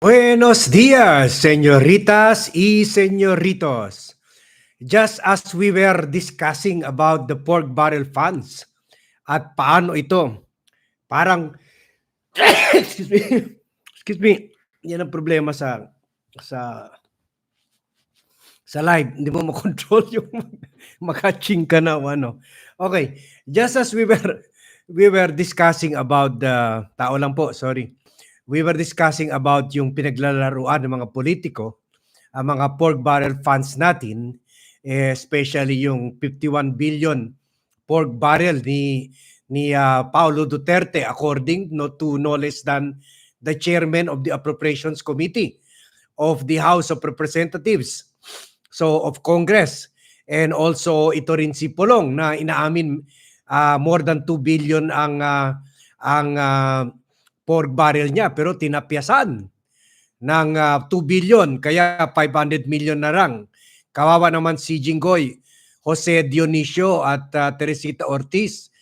Buenos días, señoritas y señoritos. Just as we were discussing about the pork barrel funds at paano ito, parang, excuse me, excuse me, yan ang problema sa sa live, hindi mo makontrol yung makaching ka na o ano. Okay, just as we were discussing about the, tao lang po, sorry. We were discussing about yung pinaglalaruan ng mga politiko, ang mga pork barrel funds natin, especially yung 51 billion pork barrel ni Paulo Duterte, according to no less than the chairman of the Appropriations Committee of the House of Representatives, so of Congress. And also ito rin si Pulong na inaamin more than 2 billion ang pork barrel niya, pero tinapyasan ng 2 billion, kaya 500 million na lang. Kawawa naman si Jinggoy, Jose Dionisio at Teresita Ortiz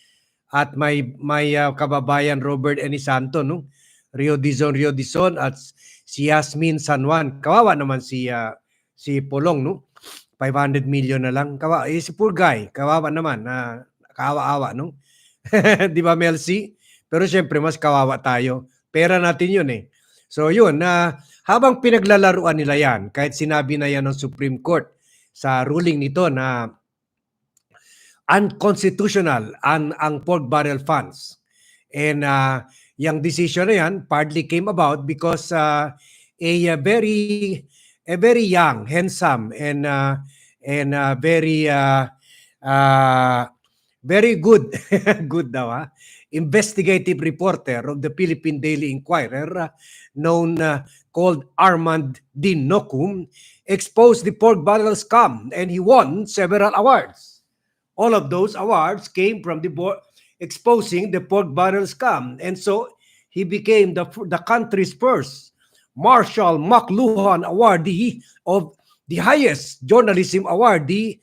at may kababayan Robert Enisanto, no? Rio Dizon at si Yasmin San Juan. Kawawa naman si Pulong, no? 500 million na lang. Kawawa, si poor guy, kawawa naman, kaawa-awa, no? Di ba, Melcy? Pero syempre, mas kawawa tayo. Pera natin yun eh. So yun, habang pinaglalaruan nila yan, kahit sinabi na yan ng Supreme Court sa ruling nito na unconstitutional ang pork barrel funds. And yung decision na yan partly came about because a very young, handsome, and very good, good daw, investigative reporter of the Philippine Daily Inquirer, called Armand Dinocum, exposed the pork barrel scam, and he won several awards. All of those awards came from the exposing the pork barrel scam, and so he became the country's first Marshall McLuhan awardee of the highest journalism awardee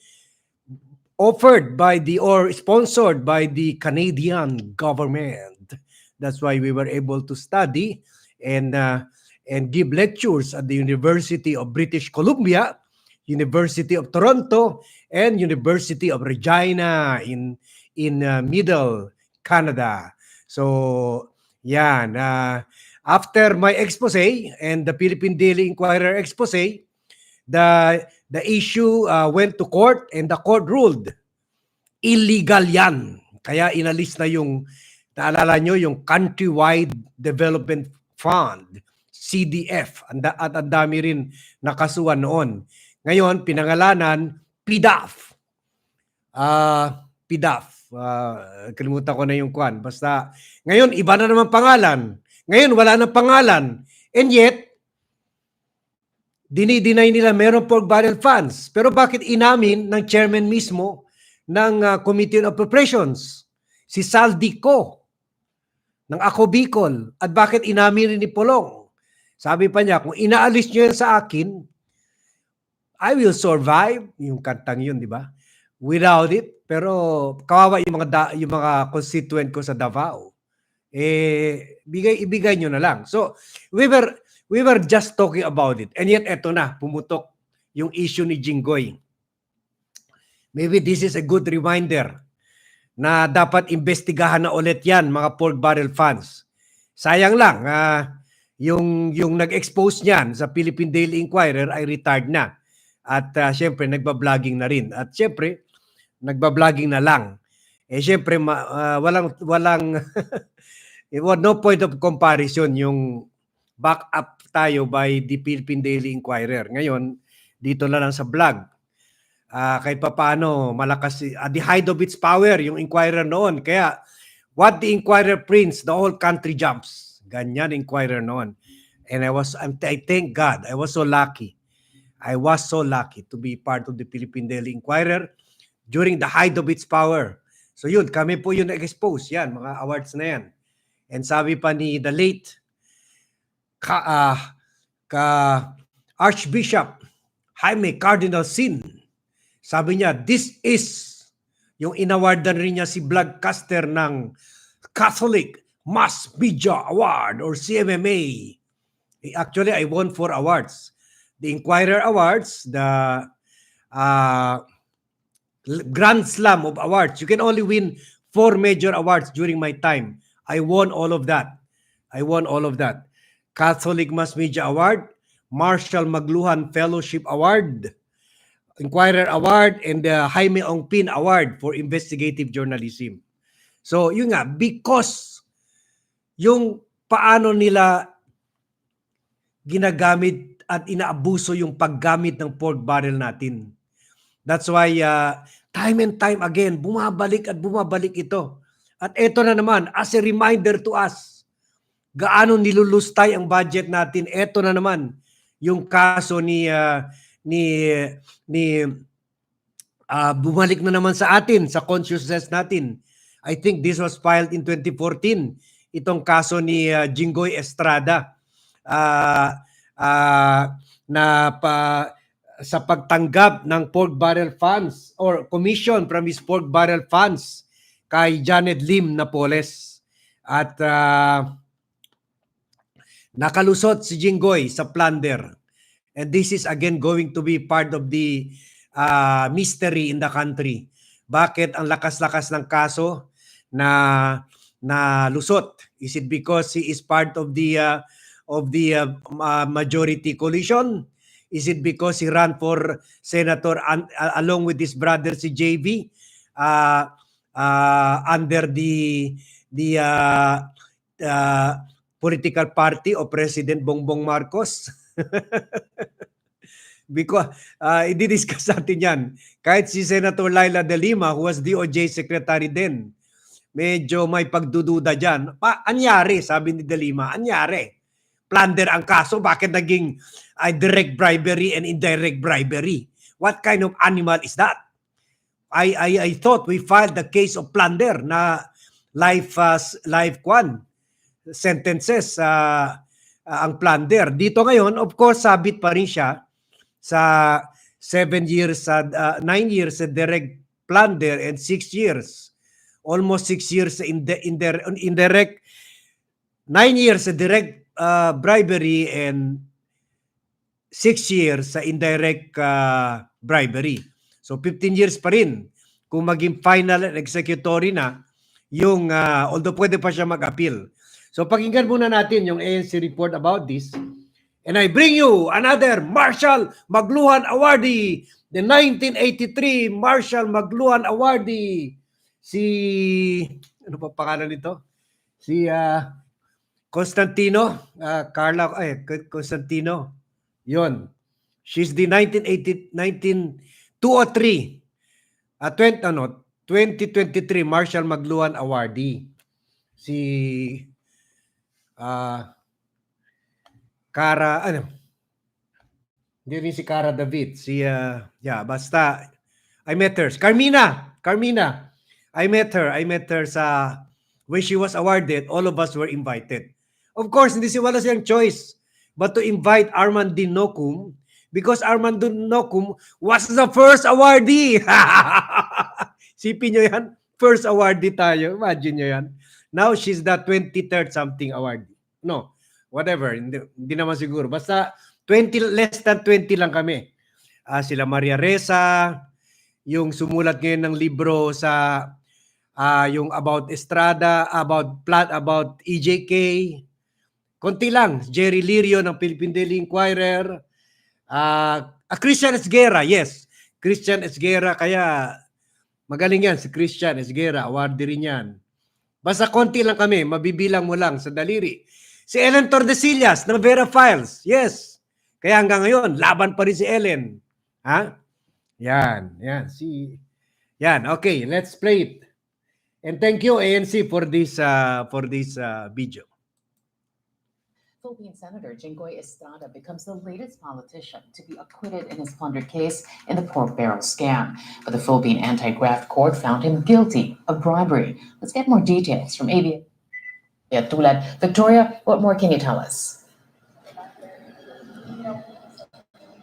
offered by or sponsored by the Canadian government. That's why we were able to study and give lectures at the University of British Columbia, University of Toronto, and University of Regina in Middle Canada. So, yan. After my expose and the Philippine Daily Inquirer expose, the issue went to court, and the court ruled illegal yan. Kaya inalis na yung, naalala nyo, yung Countrywide Development Fund, CDF, at ang dami rin nakasuhan noon. Ngayon, pinangalanan, PDAF. PDAF. Kalimutan ko na yung kwan. Basta, ngayon, iba na naman pangalan. Ngayon, wala nang pangalan. And yet, dinideny nila meron pork barrel funds. Pero bakit inamin ng chairman mismo ng Committee on Appropriations, si Saldico, ng Ako Bicol? At bakit inamin rin ni Pulong? Sabi pa niya, kung inaalis nyo yan sa akin, I will survive. Yung kantang yun, di ba? Without it. Pero kawawa yung mga constituent ko sa Davao. Ibigay nyo na lang. So, we were just talking about it. And yet, eto na, pumutok yung issue ni Jinggoy. Maybe this is a good reminder na dapat investigahan na ulit yan, mga pork barrel funds. Sayang lang, yung nag-expose niyan sa Philippine Daily Inquirer ay retired na. At syempre, nagba-vlogging na rin. At syempre, nagba-vlogging na lang. Syempre, walang no point of comparison yung back up tayo by the Philippine Daily Inquirer. Ngayon, dito na lang sa vlog. Kahit paano, malakas, at the height of its power, yung Inquirer noon. Kaya, what the Inquirer prints, the whole country jumps. Ganyan Inquirer noon. And I thank God, I was so lucky. I was so lucky to be part of the Philippine Daily Inquirer during the height of its power. So yun, kami po yung nag-expose. Yan, mga awards na yan. And sabi pa ni the late Archbishop Jaime Cardinal Sin, sabi niya, this is yung inawardan rin niya si vlogcaster ng Catholic Mass Media Award or CMMA. Actually, I won 4 awards. The Inquirer Awards, the uh, Grand Slam of awards. You can only win 4 major awards during my time. I won all of that. I won all of that. Catholic Mass Media Award, Marshall Magluhan Fellowship Award, Inquirer Award, and the Jaime Ongpin Award for Investigative Journalism. So, yun nga, because yung paano nila ginagamit at inaabuso yung paggamit ng pork barrel natin. That's why time and time again, bumabalik at bumabalik ito. At ito na naman, as a reminder to us, gaano nilulustay ang budget natin. Ito na naman, yung kaso ni bumalik na naman sa atin, sa consciousness natin. I think this was filed in 2014, itong kaso ni Jinggoy Estrada sa pagtanggap ng pork barrel funds or commission from his pork barrel funds kay Janet Lim Napoles. At nakalusot si Jinggoy sa Plunder. And this is again going to be part of the mystery in the country. Bakit ang lakas-lakas ng kaso na Lusot? Is it because he is part of the majority coalition? Is it because he ran for senator along with his brother si JV under the political party of President Bongbong Marcos? Because i-discuss natin yan. Kahit si Senator Laila de Lima, who was DOJ Secretary din, medyo may pagdududa dyan. Anyari, sabi ni de Lima, anyari. Plunder ang kaso, bakit naging direct bribery and indirect bribery? What kind of animal is that? I thought we filed the case of plunder na life sentences ang plunder. Dito ngayon, of course, sabit pa rin siya sa 9 years sa direct plunder and 6 years. Almost 6 years sa indirect, 9 years sa direct bribery and 6 years sa indirect bribery. So 15 years pa rin kung maging final and executory na yung although pwede pa siya mag-appeal. So pakinggan muna natin yung ANC report about this. And I bring you another Marshall Magluhan Awardee, the 1983 Marshall Magluhan Awardee. Si, ano pa pangalan nito? Si Constantino, Constantino. Yon. She's the 2023 Marshall Magluhan Awardee. Si Cara, hindi rin si Cara David. Basta, I met her. Carmina. I met her sa, when she was awarded, all of us were invited. Of course, hindi wala siyang choice but to invite Armand Dinocum because Armand Dinocum was the first awardee. Sipin nyo yan, first awardee tayo. Imagine nyo yan. Now, she's the 23rd something awardee. No, whatever, hindi naman siguro. Basta 20, less than 20 lang kami. Sila Maria Reza, yung sumulat ngayon ng libro sa yung about Estrada, about EJK. Konti lang. Jerry Lirio ng Philippine Daily Inquirer. Christian Esguerra, yes. Christian Esguerra, kaya magaling yan si Christian Esguerra. Awardee rin yan. Basta konti lang kami. Mabibilang mo lang sa daliri. Si Ellen Tordesillas ng Vera Files. Yes. Kaya hanggang ngayon, laban pa rin si Ellen. Ha? Yan. Yan. Okay, let's play it. And thank you, ANC, for this video. Philippine Senator Jinggoy Estrada becomes the latest politician to be acquitted in his Plunder case in the pork barrel scam. But the Philippine Anti-Graft Court found him guilty of bribery. Let's get more details from ABS. Victoria, what more can you tell us?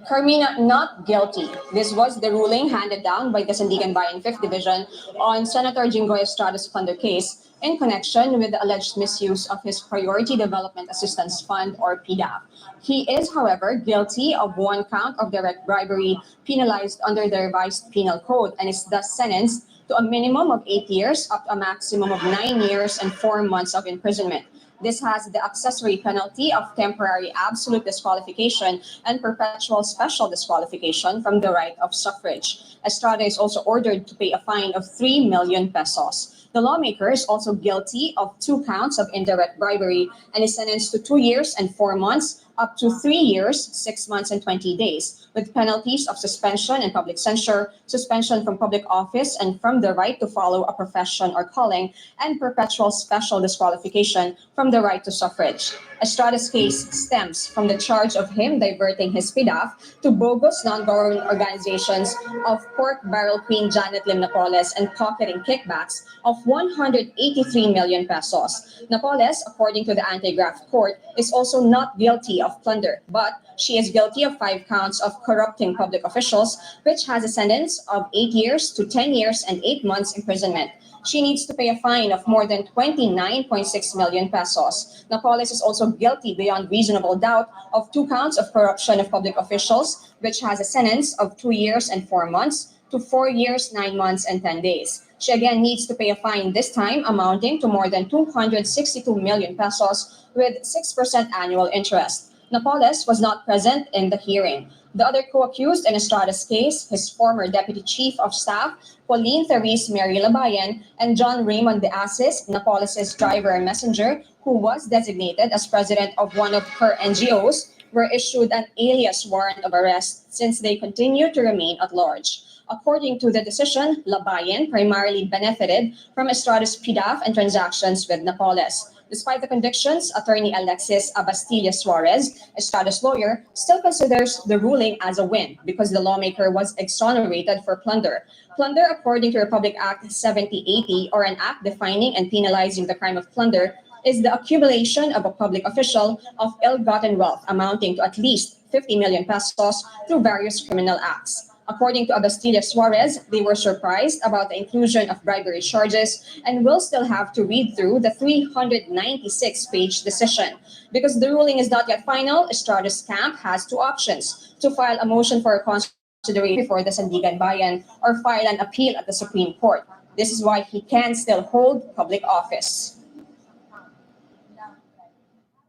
Carmina not guilty. This was the ruling handed down by the Sandigan Bayan 5th Division on Senator Jinggoy Estrada's plunder case in connection with the alleged misuse of his Priority Development Assistance Fund or PDAF. He is, however, guilty of one count of direct bribery penalized under the revised penal code and is thus sentenced to a minimum of 8 years up to a maximum of 9 years and 4 months of imprisonment. This has the accessory penalty of temporary absolute disqualification and perpetual special disqualification from the right of suffrage. Estrada is also ordered to pay a fine of 3 million pesos. The lawmaker is also guilty of 2 counts of indirect bribery and is sentenced to 2 years and 4 months up to 3 years, 6 months, and 20 days, with penalties of suspension and public censure, suspension from public office and from the right to follow a profession or calling, and perpetual special disqualification from the right to suffrage. Estrada's case stems from the charge of him diverting his PDAF to bogus non-government organizations of Pork Barrel Queen Janet Lim Napoles and pocketing kickbacks of 183 million pesos. Napoles, according to the anti-graft court, is also not guilty of plunder, but she is guilty of 5 counts of corrupting public officials, which has a sentence of 8 years to 10 years and 8 months imprisonment. She needs to pay a fine of more than 29.6 million pesos. Napoles is also guilty beyond reasonable doubt of 2 counts of corruption of public officials, which has a sentence of 2 years and 4 months to 4 years, 9 months, and 10 days. She again needs to pay a fine, this time amounting to more than 262 million pesos with 6% annual interest. Napoles was not present in the hearing. The other co-accused in Estrada's case, his former Deputy Chief of Staff, Pauline Therese Mary Labayan, and John Raymond de Asis, Napoles' driver and messenger, who was designated as president of one of her NGOs, were issued an alias warrant of arrest since they continue to remain at large. According to the decision, Labayan primarily benefited from Estrada's PDAF and transactions with Napoles. Despite the convictions, attorney Alexis Abastilla Suarez, Estrada's lawyer, still considers the ruling as a win because the lawmaker was exonerated for plunder. Plunder, according to Republic Act 7080, or an act defining and penalizing the crime of plunder, is the accumulation of a public official of ill-gotten wealth amounting to at least 50 million pesos through various criminal acts. According to Abastilla Suarez, they were surprised about the inclusion of bribery charges and will still have to read through the 396-page decision. Because the ruling is not yet final, Estrada's camp has 2 options: to file a motion for consideration before the Sandigan Bayan or file an appeal at the Supreme Court. This is why he can still hold public office.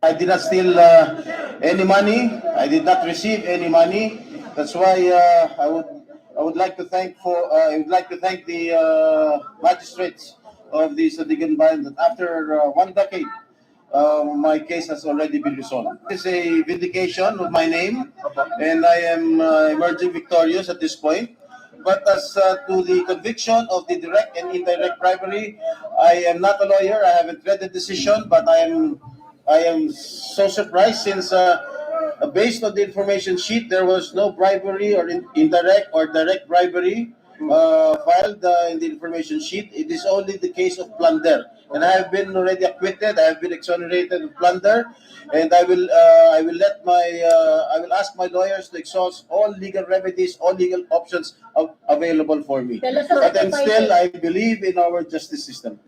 I did not steal any money. I did not receive any money. That's why I would like to thank the magistrates of the Sandigan Bayan that after 1 decade, my case has already been resolved. It's a vindication of my name, and I am emerging victorious at this point. But as to the conviction of the direct and indirect bribery, I am not a lawyer. I haven't read the decision, but I am so surprised since based on the information sheet, there was no bribery or indirect or direct bribery filed in the information sheet. It is only the case of plunder, and I have been already acquitted. I have been exonerated of plunder, and I will ask my lawyers to exhaust all legal remedies, all legal options available for me. But then still, I believe in our justice system.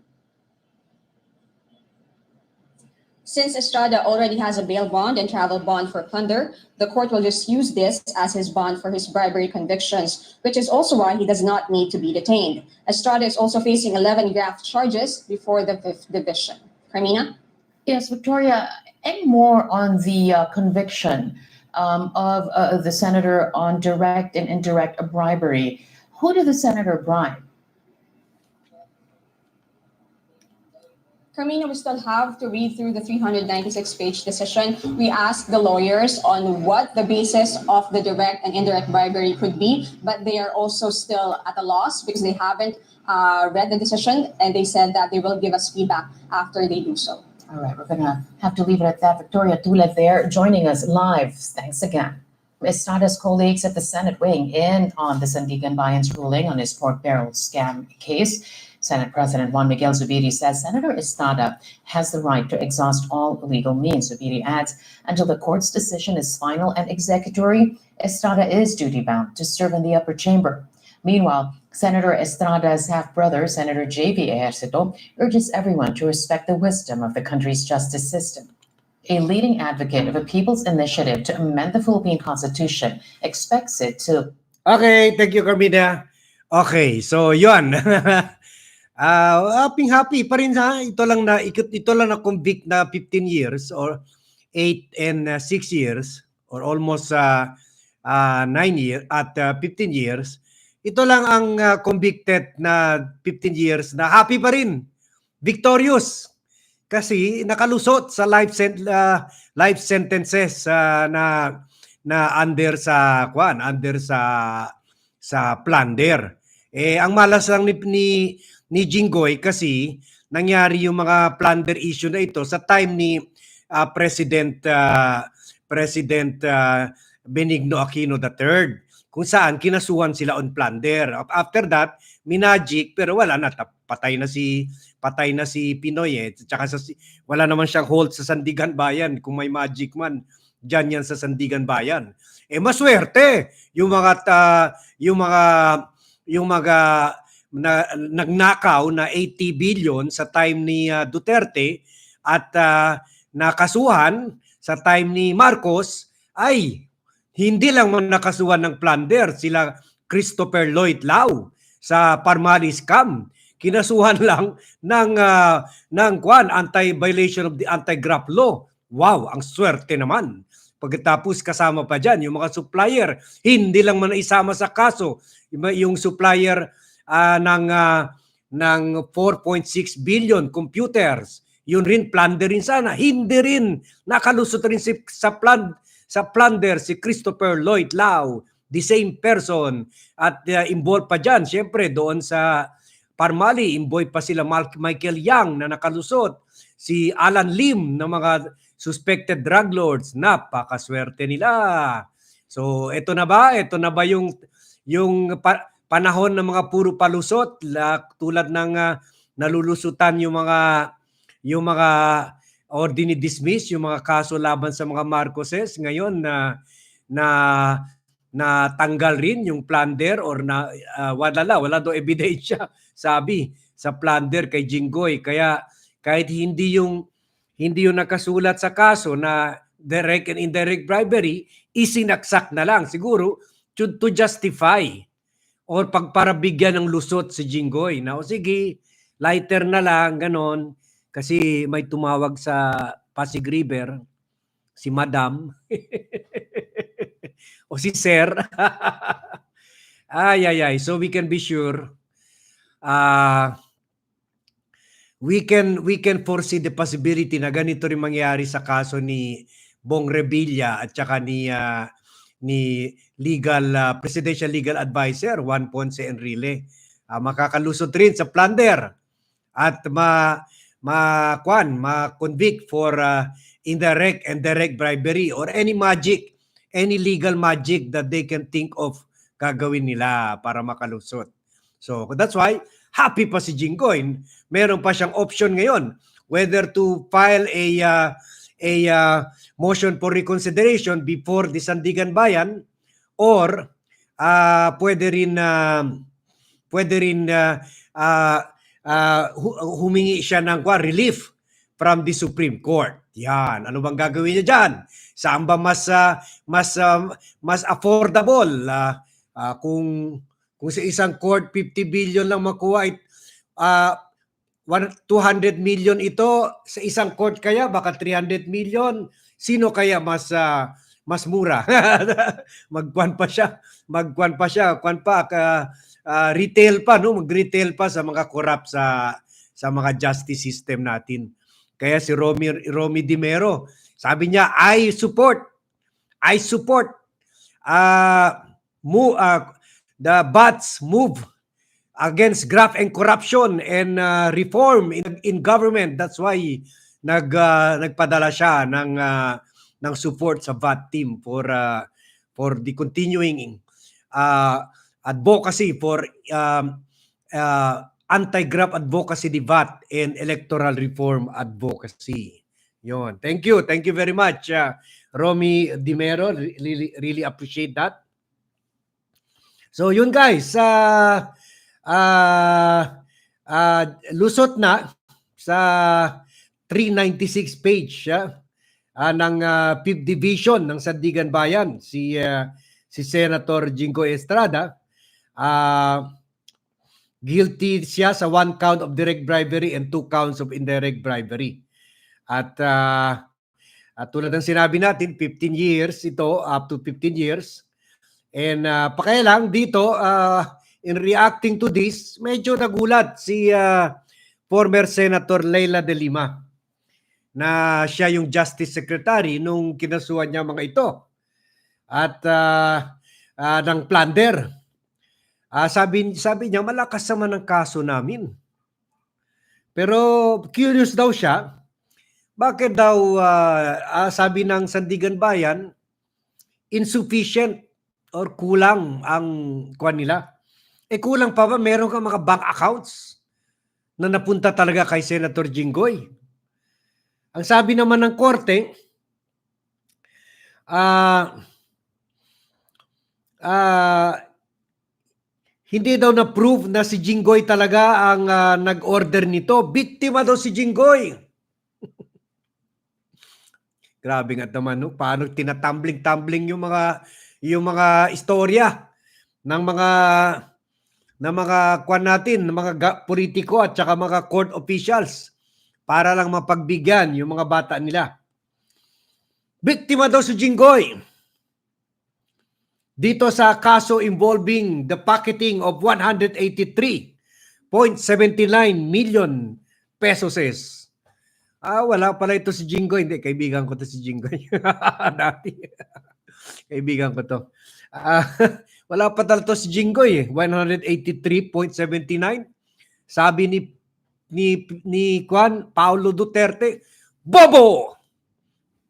Since Estrada already has a bail bond and travel bond for plunder, the court will just use this as his bond for his bribery convictions, which is also why he does not need to be detained. Estrada is also facing 11 graft charges before the 5th Division. Carmina? Yes, Victoria, any more on the conviction of the senator on direct and indirect bribery? Who did the senator bribe? Carmina, we still have to read through the 396-page decision. We asked the lawyers on what the basis of the direct and indirect bribery could be, but they are also still at a loss because they haven't read the decision, and they said that they will give us feedback after they do so. All right, we're going to have to leave it at that. Victoria Tulad there joining us live. Thanks again. Estrada's colleagues at the Senate weighing in on the Sandigan Bayan's ruling on his pork barrel scam case. Senate President Juan Miguel Zubiri says Senator Estrada has the right to exhaust all legal means. Zubiri adds, until the court's decision is final and executory, Estrada is duty-bound to serve in the upper chamber. Meanwhile, Senator Estrada's half-brother, Senator J.B. Ejercito, urges everyone to respect the wisdom of the country's justice system. A leading advocate of a people's initiative to amend the Philippine Constitution expects it to... Okay, thank you, Carmina. Okay, so yun. Happy pa rin ha. Ito lang na convict na 15 years or 8 and 6 years or almost 9 years at 15 years. Ito lang ang convicted na 15 years na happy pa rin. Victorious. Kasi nakalusot sa life sentences na under sa Plunder. Ang malas lang ni Jinggoy kasi nangyari yung mga Plunder issue na ito sa time ni President Benigno Aquino III, kung saan kinasuhan sila on Plunder. After that, minagic, pero wala na, patay na si Pinoy tsaka wala naman siyang hold sa Sandigan Bayan. Kung may magic man, dyan yan sa Sandigan Bayan. Maswerte yung mga nagnakaw na 80 billion sa time ni Duterte at nakasuhan sa time ni Marcos ay hindi lang nakasuhan ng Plunder sila Christopher Lloyd Lau sa Parmali scam. Kinasuhan lang ng anti-violation of the anti-graft law. Wow, ang swerte naman. Pagkatapos kasama pa dyan yung mga supplier, hindi lang man isama sa kaso. Yung supplier ng 4.6 billion computers, yun rin Plunder rin sana. Hindi rin nakalusot rin sa Plunder si Christopher Lloyd Lau, the same person. At involved pa dyan, syempre doon sa Parmali, involved pa sila Michael Yang na nakalusot, si Alan Lim na mga suspected drug lords. Napakaswerte nila. So ito na ba yung panahon ng mga puro palusot, tulad ng nalulusutan yung mga or dinidismiss yung mga kaso laban sa mga Marcoses. Ngayon na tanggal rin yung Plunder or wala daw ebidensya sabi sa Plunder kay Jinggoy. Kaya kahit hindi yung nakasulat sa kaso na direct and indirect bribery, isinaksak na lang siguro to justify or pagparabigyan ng lusot si Jinggoy. O sige, lighter na lang, ganon. Kasi may tumawag sa Pasig River, si Madam, o si Sir. So we can be sure, we can foresee the possibility na ganito rin mangyari sa kaso ni Bong Revilla at saka ni Presidential Legal Advisor Juan Ponce Enrile. Makakalusot rin sa Plunder at ma-convict for indirect and direct bribery or any legal magic that they can think of gagawin nila para makalusot. So that's why happy pa si Jinggoy. Meron pa siyang option ngayon whether to file a motion for reconsideration before the Sandigan Bayan or pwede rin humingi siya ng relief from the Supreme Court. Yan, ano bang gagawin niya diyan? Saan ba mas affordable kung sa isang court 50 billion lang makuha, 200 million ito sa isang court, kaya baka 300 million. Sino kaya mas mura? Magkuan pa siya, retail pa, no? Mag-retail pa sa mga corrupt sa mga justice system natin. Kaya si Romy Dimero, sabi niya, I support the BAT's move against graft and corruption and reform in government. That's why nagpadala siya ng support sa VAT team for the continuing advocacy for anti-graft advocacy ni VAT and electoral reform advocacy. Yon. Thank you. Thank you very much, Romy Dimero. Really appreciate that. So yun guys, lusot na sa 396 page ng 5th Division ng Sandigan Bayan, si Senator Jinggoy Estrada. Guilty siya sa 1 count of direct bribery and 2 counts of indirect bribery. At tulad ng sinabi natin, 15 years ito, up to 15 years. And pakailang dito, in reacting to this, medyo nagulat si former Senator Leila de Lima na siya yung Justice Secretary nung kinasuhan niya mga ito. At ng Plunder. Sabi niya, malakas naman ang kaso namin. Pero curious daw siya, bakit daw sabi ng Sandigan Bayan, insufficient or kulang ang kuwan nila. Kulang pa ba? Meron ka mga bank accounts na napunta talaga kay Senator Jinggoy. Ang sabi naman ng korte, hindi daw na-prove na si Jinggoy talaga ang nag-order nito. Biktima daw si Jinggoy. Grabe nga naman, no? Paano tinatumbling-tumbling yung mga istorya ng mga kwan natin, ng mga politiko at saka mga court officials para lang mapagbigyan yung mga bata nila. Biktima daw si Jinggoy dito sa kaso involving the pocketing of 183.79 million pesos. Wala pala ito si Jinggoy. Hindi, kaibigan ko to si Jinggoy. Dati. Kaibigan ko to. Wala pa talaga si Jinggoy. 183.79. Sabi ni Juan Paulo Duterte, bobo!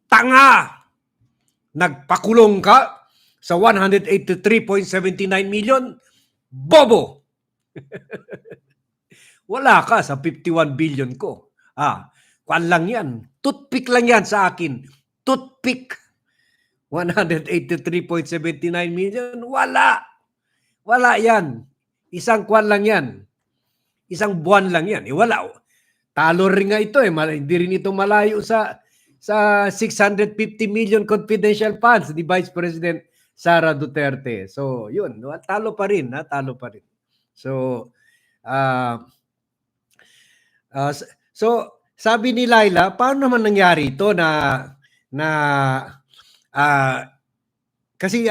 Tanga! Nagpakulong ka sa 183.79 million? Bobo! Wala ka sa 51 billion ko. Kwan lang yan. Toothpick lang yan sa akin. Toothpick. 183.79 million? Wala. Wala yan. Isang kwan lang yan. Isang buwan lang yan. Wala. Talo rin nga ito. Hindi rin ito malayo sa 650 million confidential funds ni Vice President Sara Duterte. So, yun. Talo pa rin. Talo pa rin. So, sabi ni Laila, paano naman nangyari ito kasi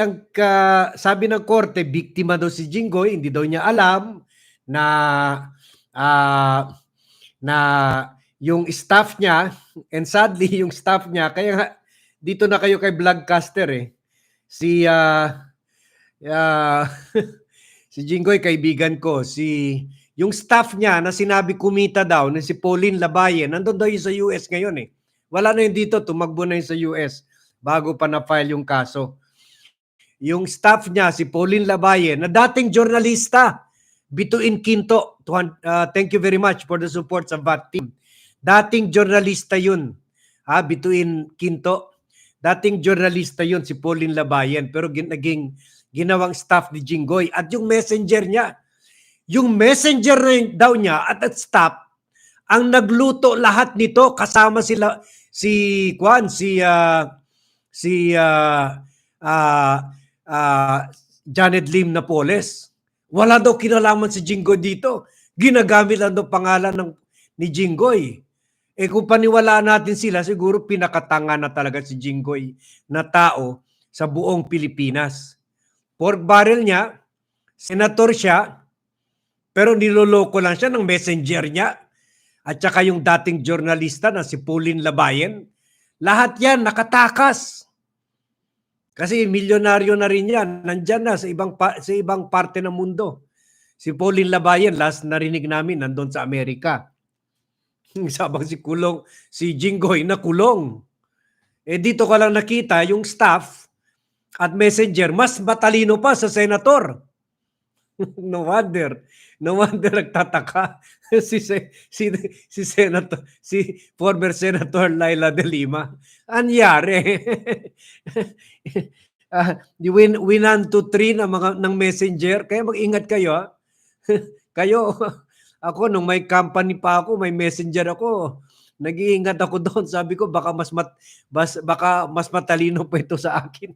sabi ng korte, biktima daw si Jinggoy, hindi daw niya alam na yung staff niya, and sadly yung staff niya, kaya dito na kayo kay Vlogcaster si Jinggoy, kaibigan ko, yung staff niya na sinabi kumita daw, na si Pauline Labayen, nandun daw yun sa US ngayon Wala na yun dito, tumakbo na yun sa US bago pa na-file yung kaso. Yung staff niya, si Pauline Labayen, na dating journalista, Bituin Quinto, thank you very much for the support sa VAT team. Dating journalista yun, Bituin Quinto. Dating journalista yun, si Pauline Labayen, pero naging ginawang staff ni Jinggoy. At yung messenger niya, daw niya at staff, ang nagluto lahat nito, kasama sila, Janet Lim Napoles. Wala daw kinalaman si Jinggoy dito. Ginagamit lang daw pangalan ni Jinggoy. Kung paniwalaan natin sila, siguro pinakatanga na talaga si Jinggoy na tao sa buong Pilipinas. Pork barrel niya, senator siya, pero niloloko lang siya ng messenger niya. At saka yung dating journalista na si Pauline Labayen, lahat yan nakatakas. Kasi milyonaryo na rin yan. Nandyan na sa ibang parte ng mundo. Si Pauline Labayen, last narinig namin, nandun sa Amerika. Sabang si Jinggoy na kulong. Dito ko lang nakita yung staff at messenger, mas matalino pa sa senator. No wonder. No wonder nagtataka si Senator, si former Senator Laila de Lima. Anyari. Winan to three ng mga ng messenger, kaya mag-ingat kayo. Ha? Kayo, ako nung may company pa ako, may messenger ako. Nag-iingat ako doon. Sabi ko baka baka mas matalino pa ito sa akin.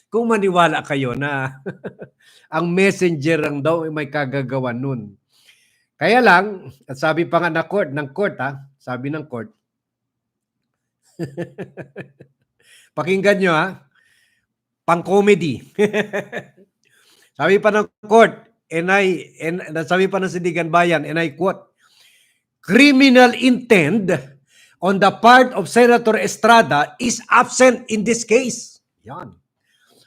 Kung maniwala kayo na ang messenger lang daw ay may kagagawan nun. Kaya lang, at sabi pa nga ng court, sabi ng court, pakinggan nyo pang-comedy. Sabi pa ng court, sabi pa ng Sindigan Bayan, and I quote, criminal intent on the part of Senator Estrada is absent in this case. Yan.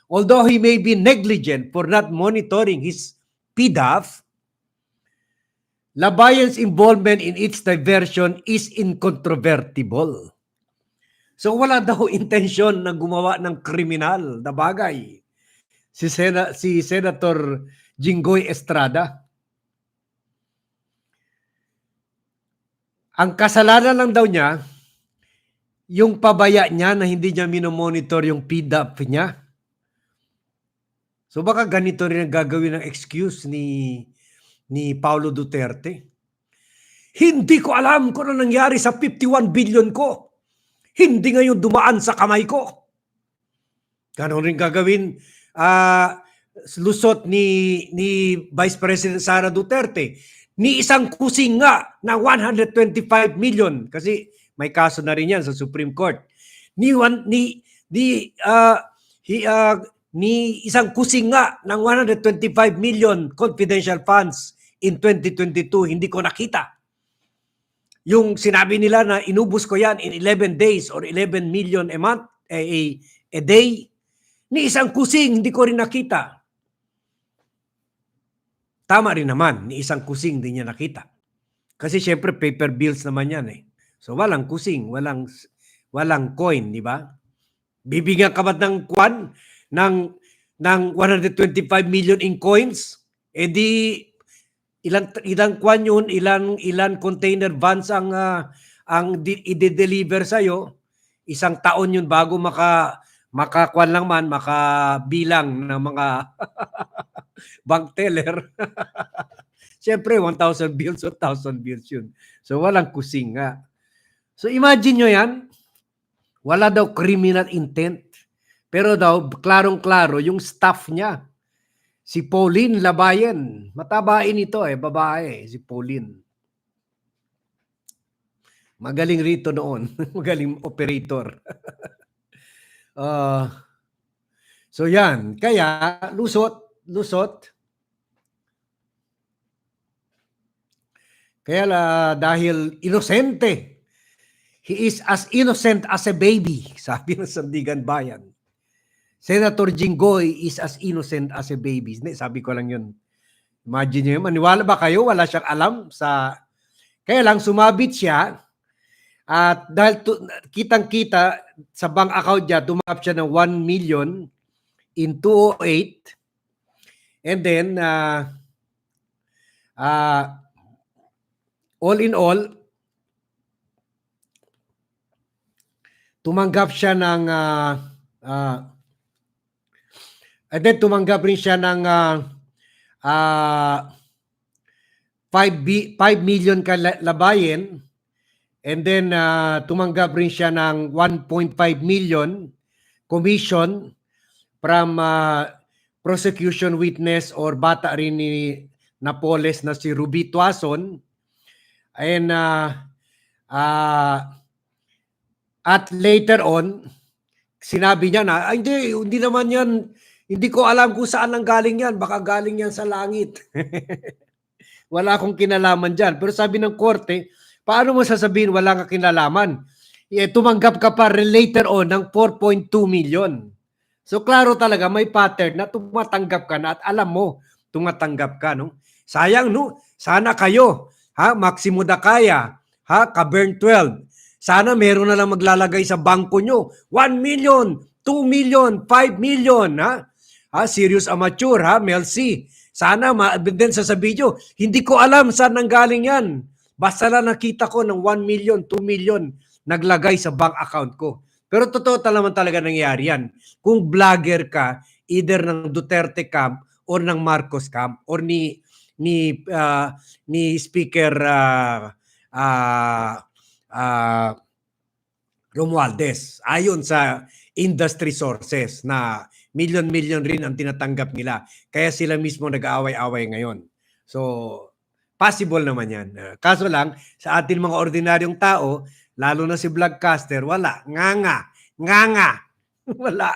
Although he may be negligent for not monitoring his PDAF, Labayan's involvement in its diversion is incontrovertible. So wala daw intensyon na gumawa ng kriminal na bagay si Senator Jinggoy Estrada. Ang kasalanan lang daw niya, yung pabaya niya na hindi niya minomonitor yung PDAF niya. So baka ganito rin ang gagawin ng excuse ni Paulo Duterte. Hindi ko alam kung ano nangyari sa 51 billion ko. Hindi ngayon dumaan sa kamay ko. Ganon rin gagawin lusot ni Vice President Sara Duterte. Ni isang kusing nga na 125 million kasi may kaso na rin yan sa Supreme Court. Ni isang kusing nga ng 125 million confidential funds in 2022, hindi ko nakita. Yung sinabi nila na inubos ko yan in 11 days or 11 million a month, a day, ni isang kusing hindi ko rin nakita. Tama rin naman, ni isang kusing hindi niya nakita. Kasi syempre paper bills naman yan eh. So walang kusing, walang coin, di ba? Bibigyan ka ba ng kwan ng 125 million in coins? Eh di ilang kwan yun, ilan container vans ang i-deliver sa iyo. Isang taon yun bago makakwan lang man, makabilang ng mga bank teller. Siyempre 1,000 bills o 1,000 bills yun. So walang kusing nga. So imagine nyo yan, wala daw criminal intent. Pero daw, klarong-klaro, yung staff niya, si Pauline Labayan, matabain ito babae, si Pauline. Magaling rito noon, magaling operator. So yan, kaya lusot. Kaya dahil inosente, he is as innocent as a baby, sabi ng Sandigan Bayan. Senator Jinggoy is as innocent as a baby. Sabi ko lang yun. Imagine nyo yun. Maniwala ba kayo? Wala siyang alam sa... Kaya lang sumabit siya at dahil kitang-kita sa bank account niya, tumanggap siya ng 1 million in 2008. And then, all in all, tumanggap siya ng and then tumanggap rin siya ng 5 million kalabayen, and then tumanggap rin siya ng 1.5 million commission from prosecution witness or bata rin ni Napoles na si Ruby Tuason. And at later on, sinabi niya na, hindi naman yan, hindi ko alam kung saan ang galing yan, baka galing yan sa langit. Wala akong kinalaman dyan. Pero sabi ng korte, paano mo sasabihin wala kang kinalaman? Tumanggap ka pa later on ng 4.2 million. So klaro talaga, may pattern na tumatanggap ka na at alam mo, tumatanggap ka. No? Sayang, no? Sana kayo, Maximo Dakaya, Kabern 12, sana meron na lang maglalagay sa bangko nyo. 1 million, 2 million, 5 million, Serious Amateur, Mel C. Sana ma-evidence sa video. Hindi ko alam saan nanggaling yan. Basta lang nakita ko ng 1 million, 2 million naglagay sa bank account ko. Pero totoo naman talaga nangyayari yan. Kung vlogger ka, either ng Duterte camp or ng Marcos camp or ni Speaker Romualdez, ayon sa industry sources na million rin ang tinatanggap nila. Kaya sila mismo nag-aaway-away ngayon. So, possible naman yan. Kaso lang, sa atin mga ordinaryong tao, lalo na si vlogcaster, wala. Nganga. Wala.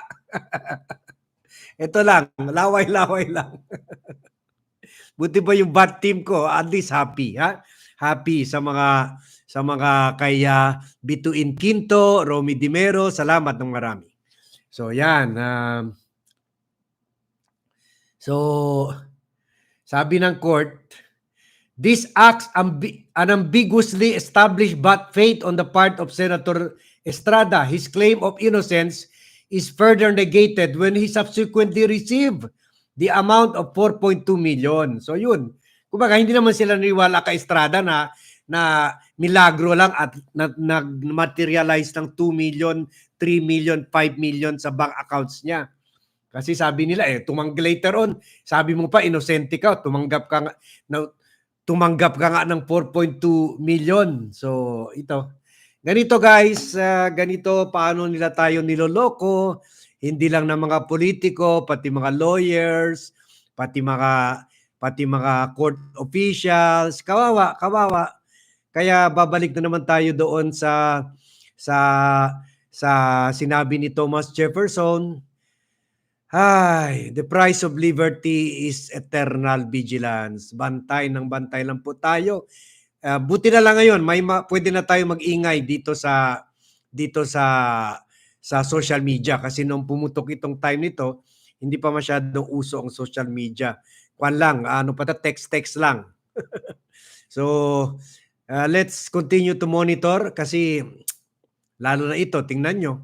Ito lang, laway-laway lang. Buti ba yung bad team ko, at least happy, ha? Happy sa mga kay Bituin Quinto, Romy Dimero, salamat ng marami. So yan, so sabi ng court, this acts unambiguously established bad faith on the part of Senator Estrada. His claim of innocence is further negated when he subsequently received the amount of 4.2 million. So yun, kumbaga hindi naman sila naniwala kay Estrada na milagro lang at nag-materialize ng 2 million, 3 million, 5 million sa bank accounts niya. Kasi sabi nila later on, sabi mo pa inosente ka, tumanggap ka nga ng 4.2 million. So ito. Ganito guys, ganito paano nila tayo niloloko, hindi lang ng mga politiko, pati mga lawyers, pati mga court officials, kawawa. Kaya babalik na naman tayo doon sa sinabi ni Thomas Jefferson, the price of liberty is eternal vigilance. Bantay lang po tayo. Buti na lang ngayon, pwede na tayo mag-ingay dito sa social media kasi nung pumutok itong time nito, hindi pa masyadong uso ang social media. Kwan lang, text lang. So, let's continue to monitor kasi lalo na ito, tingnan nyo.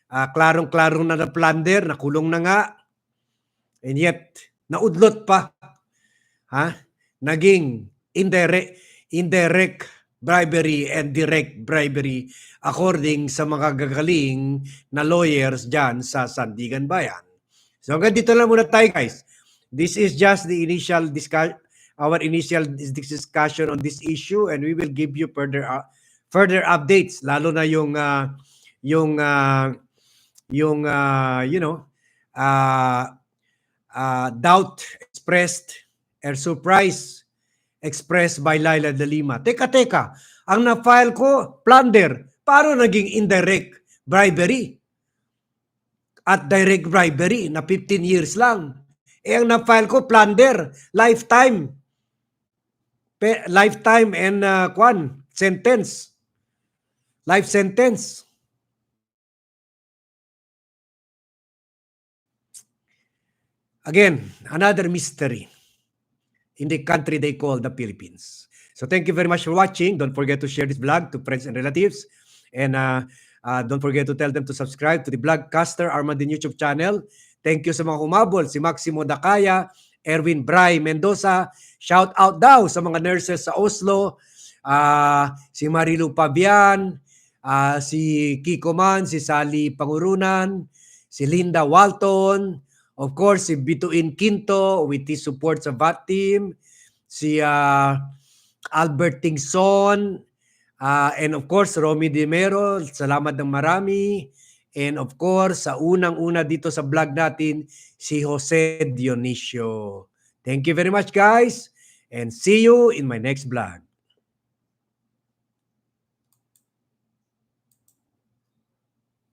Klarong-klaro na Plunder, nakulong na nga. And yet, naudlot pa. Naging indirect bribery and direct bribery according sa mga gagaling na lawyers dyan sa Sandigan Bayan. So hanggang dito lang muna tayo guys. This is just the initial discussion on this issue and we will give you further updates lalo na yung doubt expressed or surprise expressed by Laila de Lima. Teka, ang na-file ko, Plunder, paano naging indirect bribery? At direct bribery na 15 years lang. Ang na-file ko, Plunder, lifetime and sentence. Life sentence. Again, another mystery in the country they call the Philippines. So thank you very much for watching. Don't forget to share this vlog to friends and relatives. And don't forget to tell them to subscribe to the Vlogcaster Armadin YouTube channel. Thank you sa mga humabol. Si Maximo Dakaya, Erwin Bray Mendoza. Shout out daw sa mga nurses sa Oslo. Si Marilu Pabian. Si Kiko Man. Si Sally Pangurunan. Si Linda Walton. Of course, si Bituin Quinto with his support sa VAT team. Si Albert Tingson. And of course, Romy Dimero. Salamat ng marami. And of course, sa unang-una dito sa vlog natin, si Jose Dionisio. Thank you very much guys. And see you in my next vlog.